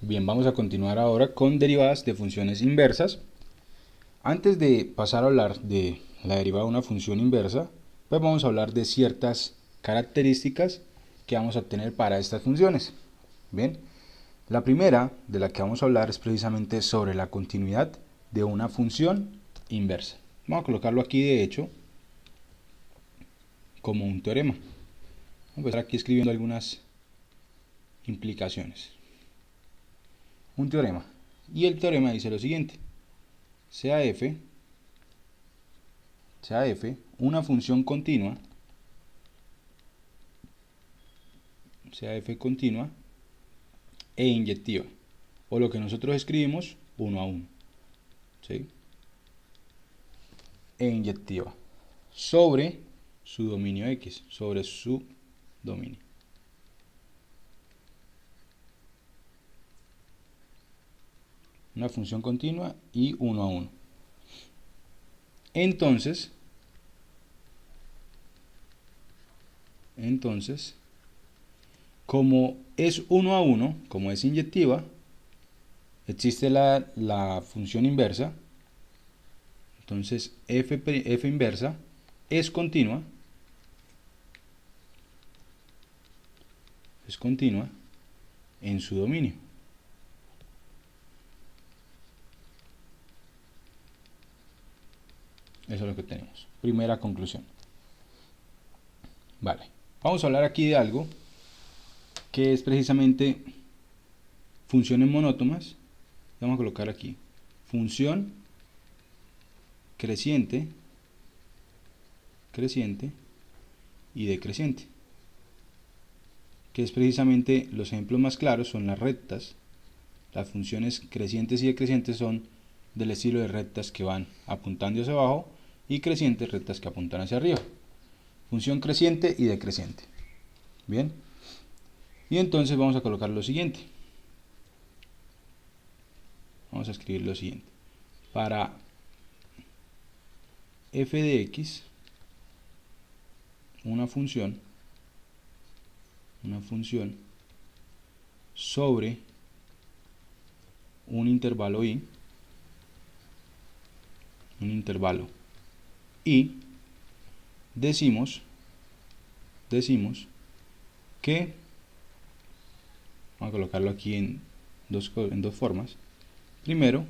Bien, vamos a continuar ahora con derivadas de funciones inversas. Antes de pasar a hablar de la derivada de una función inversa, pues vamos a hablar de ciertas características que vamos a obtener para estas funciones. Bien, la primera de la que vamos a hablar es precisamente sobre la continuidad de una función inversa. Vamos a colocarlo aquí de hecho como un teorema. Vamos a empezar aquí escribiendo algunas implicaciones. Un teorema. Y el teorema dice lo siguiente: sea f una función continua, sea f continua e inyectiva, o lo que nosotros escribimos 1 a 1, ¿sí? E inyectiva, sobre su dominio X, sobre su dominio. Una función continua y 1 a 1. Entonces, como es 1 a 1, como es inyectiva, existe la función inversa. Entonces f inversa es continua en su dominio. Eso es lo que tenemos. Primera conclusión. Vale, vamos a hablar aquí de algo que es precisamente funciones monótonas. Vamos a colocar aquí función creciente y decreciente, que es precisamente los ejemplos más claros son las rectas. Las funciones crecientes y decrecientes son del estilo de rectas que van apuntando hacia abajo y crecientes rectas que apuntan hacia arriba. Función creciente y decreciente. Bien, y entonces vamos a colocar lo siguiente. Vamos a escribir lo siguiente: para f de x, una función sobre un intervalo y decimos que, vamos a colocarlo aquí en dos formas. Primero,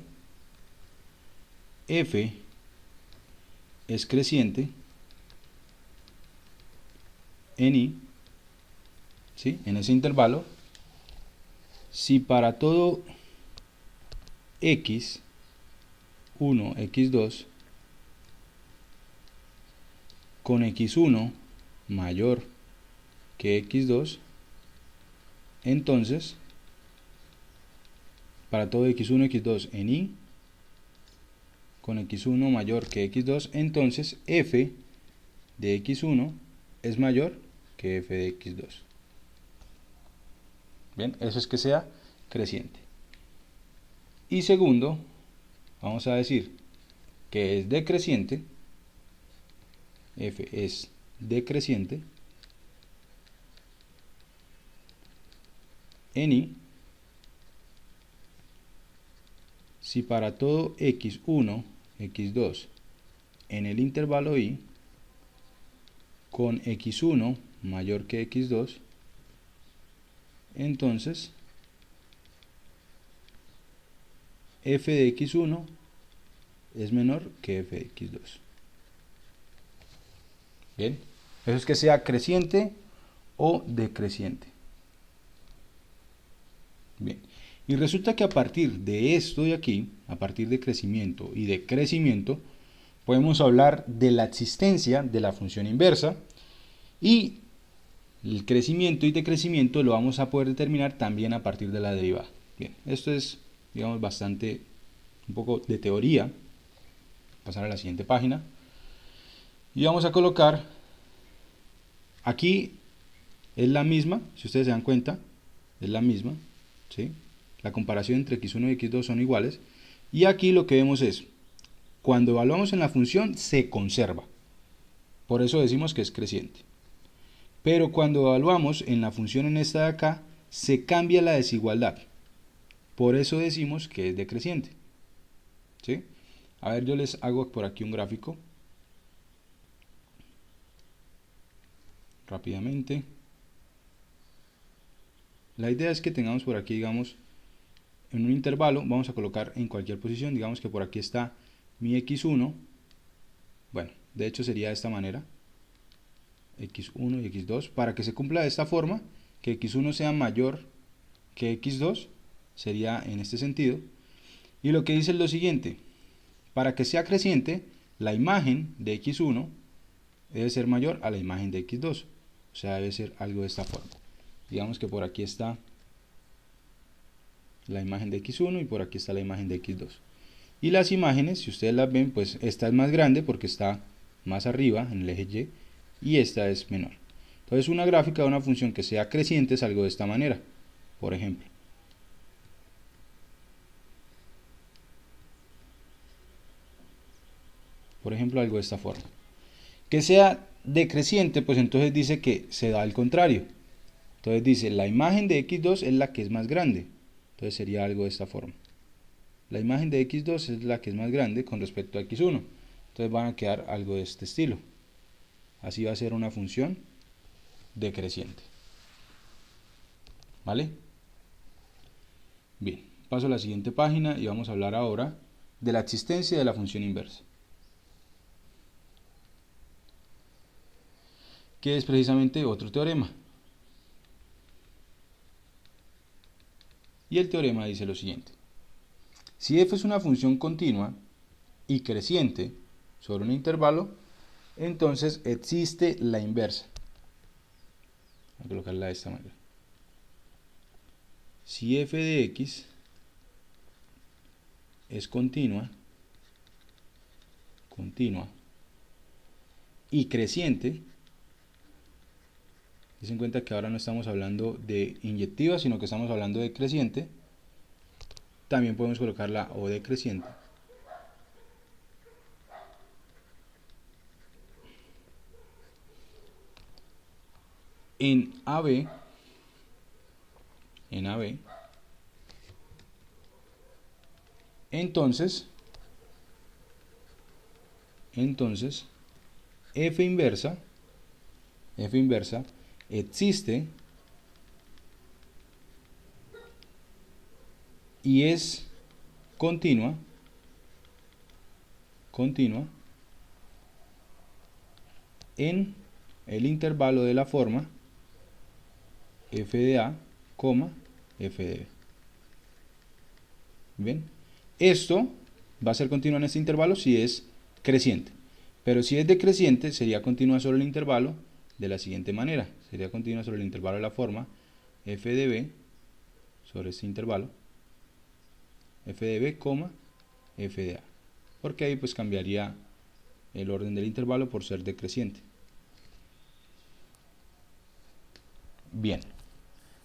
f es creciente en i, ¿sí?, en ese intervalo, si para todo x1, x2 con x1 mayor que x2, entonces para todo x1, x2 en i con x1 mayor que x2, entonces f de x1 es mayor que f de x2. Bien, eso es que sea creciente. Y segundo, vamos a decir que es decreciente, f es decreciente en i si para todo x1, x2 en el intervalo i con x1 mayor que x2, entonces f de x1 es menor que f de x2. Bien, eso es que sea creciente o decreciente. Bien, y resulta que a partir de esto de aquí, a partir de crecimiento y de crecimiento, podemos hablar de la existencia de la función inversa, y el crecimiento y decrecimiento lo vamos a poder determinar también a partir de la derivada. Bien, esto es, digamos, bastante, un poco de teoría. Pasar a la siguiente página y vamos a colocar aquí, es la misma, si ustedes se dan cuenta, es la misma, ¿sí? La comparación entre x1 y x2 son iguales, y aquí lo que vemos es, cuando evaluamos en la función se conserva, por eso decimos que es creciente. Pero cuando evaluamos en la función en esta de acá, se cambia la desigualdad. Por eso decimos que es decreciente. ¿Sí? A ver, yo les hago por aquí un gráfico. Rápidamente. La idea es que tengamos por aquí, digamos, en un intervalo, vamos a colocar en cualquier posición, digamos que por aquí está mi x1, bueno, de hecho sería de esta manera, x1 y x2, para que se cumpla de esta forma, que x1 sea mayor que x2, sería en este sentido, y lo que dice es lo siguiente, para que sea creciente, la imagen de x1 debe ser mayor a la imagen de x2, o sea, debe ser algo de esta forma. Digamos que por aquí está la imagen de x1 y por aquí está la imagen de x2. Y las imágenes, si ustedes las ven, pues esta es más grande porque está más arriba en el eje Y esta es menor. Entonces una gráfica de una función que sea creciente es algo de esta manera, por ejemplo. Por ejemplo, algo de esta forma. Que sea decreciente, pues entonces dice que se da al contrario. Entonces dice, la imagen de x2 es la que es más grande. Entonces sería algo de esta forma. La imagen de x2 es la que es más grande con respecto a x1. Entonces van a quedar algo de este estilo. Así va a ser una función decreciente. ¿Vale? Bien, paso a la siguiente página y vamos a hablar ahora de la existencia de la función inversa, que es precisamente otro teorema. Y el teorema dice lo siguiente. Si f es una función continua y creciente sobre un intervalo, entonces existe la inversa. Voy a colocarla de esta manera. Si f de x es continua y creciente, ten en cuenta que ahora no estamos hablando de inyectiva, sino que estamos hablando de creciente. También podemos colocar la O decreciente. En AB, entonces f inversa existe y es continua en el intervalo de la forma f de a, f de b. Bien, esto va a ser continua en este intervalo si es creciente, pero si es decreciente sería continua sobre el intervalo de la siguiente manera, sería continua sobre el intervalo de la forma f de b sobre este intervalo, f de b, f de a, porque ahí pues cambiaría el orden del intervalo por ser decreciente. Bien,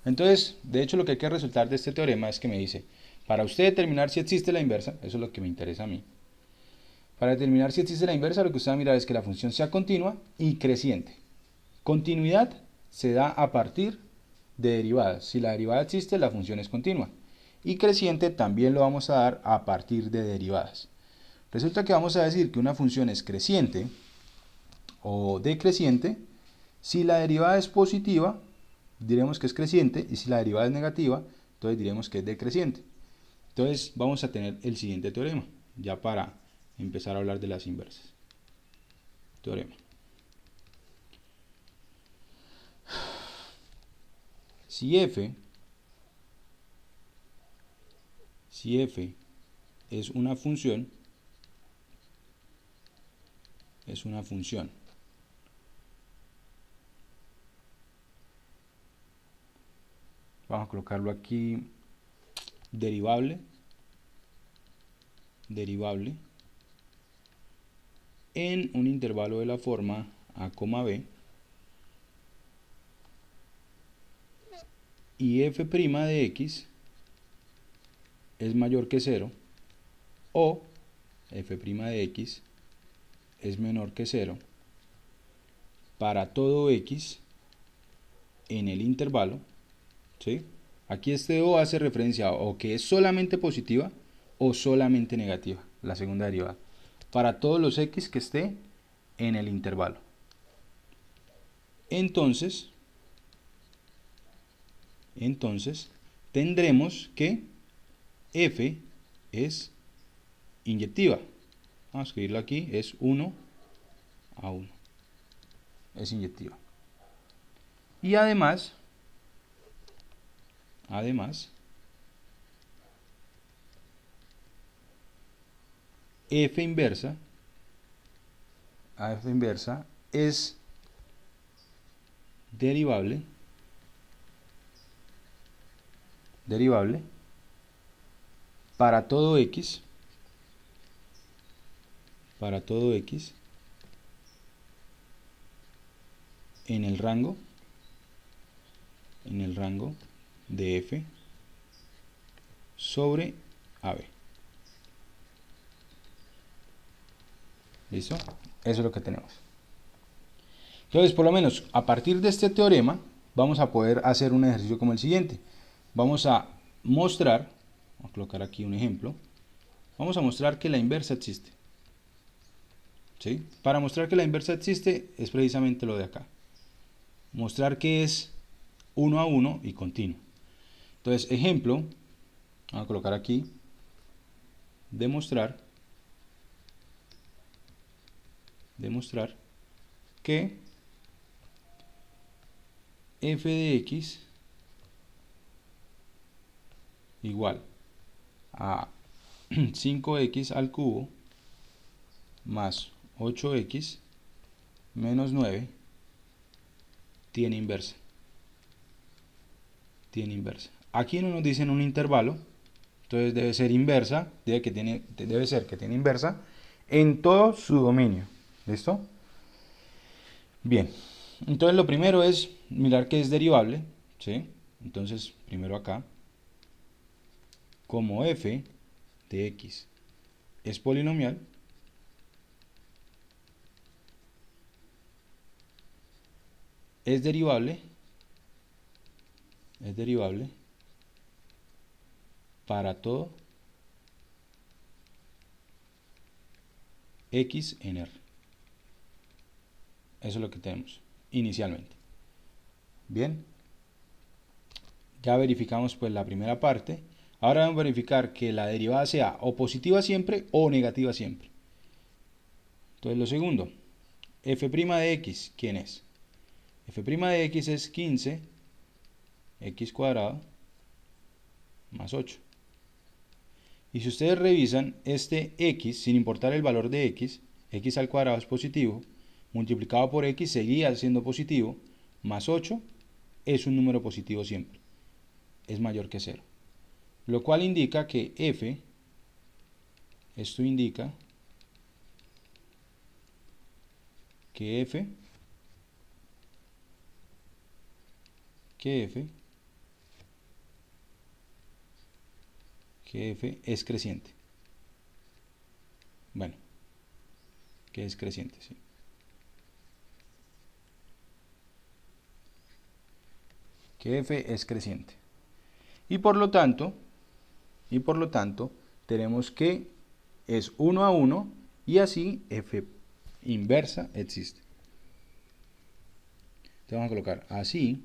entonces de hecho lo que hay que resultar de este teorema es que me dice, para usted determinar si existe la inversa, eso es lo que me interesa a mí, para determinar si existe la inversa lo que usted va a mirar es que la función sea continua y creciente. Continuidad se da a partir de derivadas. Si la derivada existe, la función es continua. Y creciente también lo vamos a dar a partir de derivadas. Resulta que vamos a decir que una función es creciente o decreciente si la derivada es positiva, diremos que es creciente, y si la derivada es negativa, entonces diremos que es decreciente. Entonces vamos a tener el siguiente teorema, ya para empezar a hablar de las inversas. Teorema. Si f es una función, vamos a colocarlo aquí, derivable en un intervalo de la forma a, b, y f' de x es mayor que 0 o f' de x es menor que 0 para todo x en el intervalo, ¿sí? Aquí este o hace referencia o que es solamente positiva o solamente negativa, la segunda derivada, para todos los x que esté en el intervalo. Entonces tendremos que f es inyectiva. Vamos a escribirlo aquí, es 1 a 1. Es inyectiva. Y además, f inversa es derivable para todo x en el rango de f sobre AB. ¿Listo? Eso es lo que tenemos. Entonces, por lo menos, a partir de este teorema, vamos a poder hacer un ejercicio como el siguiente. Vamos a mostrar, voy a colocar aquí un ejemplo, vamos a mostrar que la inversa existe. ¿Sí? Para mostrar que la inversa existe es precisamente lo de acá. Mostrar que es 1 a 1 y continuo. Entonces, ejemplo, vamos a colocar aquí, demostrar que f de x igual a 5x al cubo más 8x menos 9 tiene inversa. Aquí no nos dicen un intervalo, entonces debe ser inversa, debe ser que tiene inversa en todo su dominio. ¿Listo? Bien, entonces lo primero es mirar que es derivable, ¿sí? Entonces, primero acá, como f de x es polinomial, es derivable para todo x en R. Eso es lo que tenemos inicialmente. Bien, ya verificamos pues la primera parte. Ahora vamos a verificar que la derivada sea o positiva siempre o negativa siempre. Entonces lo segundo, f' de x, ¿quién es? F' de x es 15 x cuadrado más 8. Y si ustedes revisan, este x, sin importar el valor de x al cuadrado es positivo, multiplicado por x seguía siendo positivo, más 8 es un número positivo siempre, es mayor que 0. Lo cual indica que f, esto indica que f es creciente. Bueno, que es creciente, sí. Que f es creciente. Y por lo tanto, tenemos que es 1 a 1 y así f inversa existe. Entonces vamos a colocar así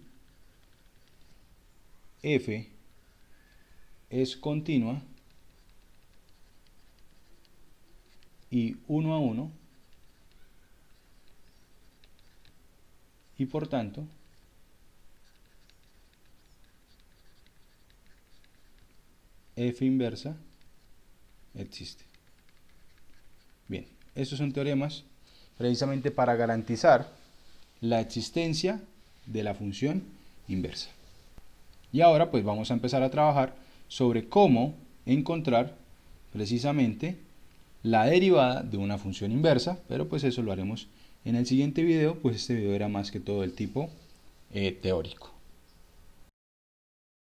f es continua y 1 a 1 y por tanto f inversa existe. Bien, estos son teoremas precisamente para garantizar la existencia de la función inversa. Y ahora pues vamos a empezar a trabajar sobre cómo encontrar precisamente la derivada de una función inversa, pero pues eso lo haremos en el siguiente video, pues este video era más que todo el tipo teórico.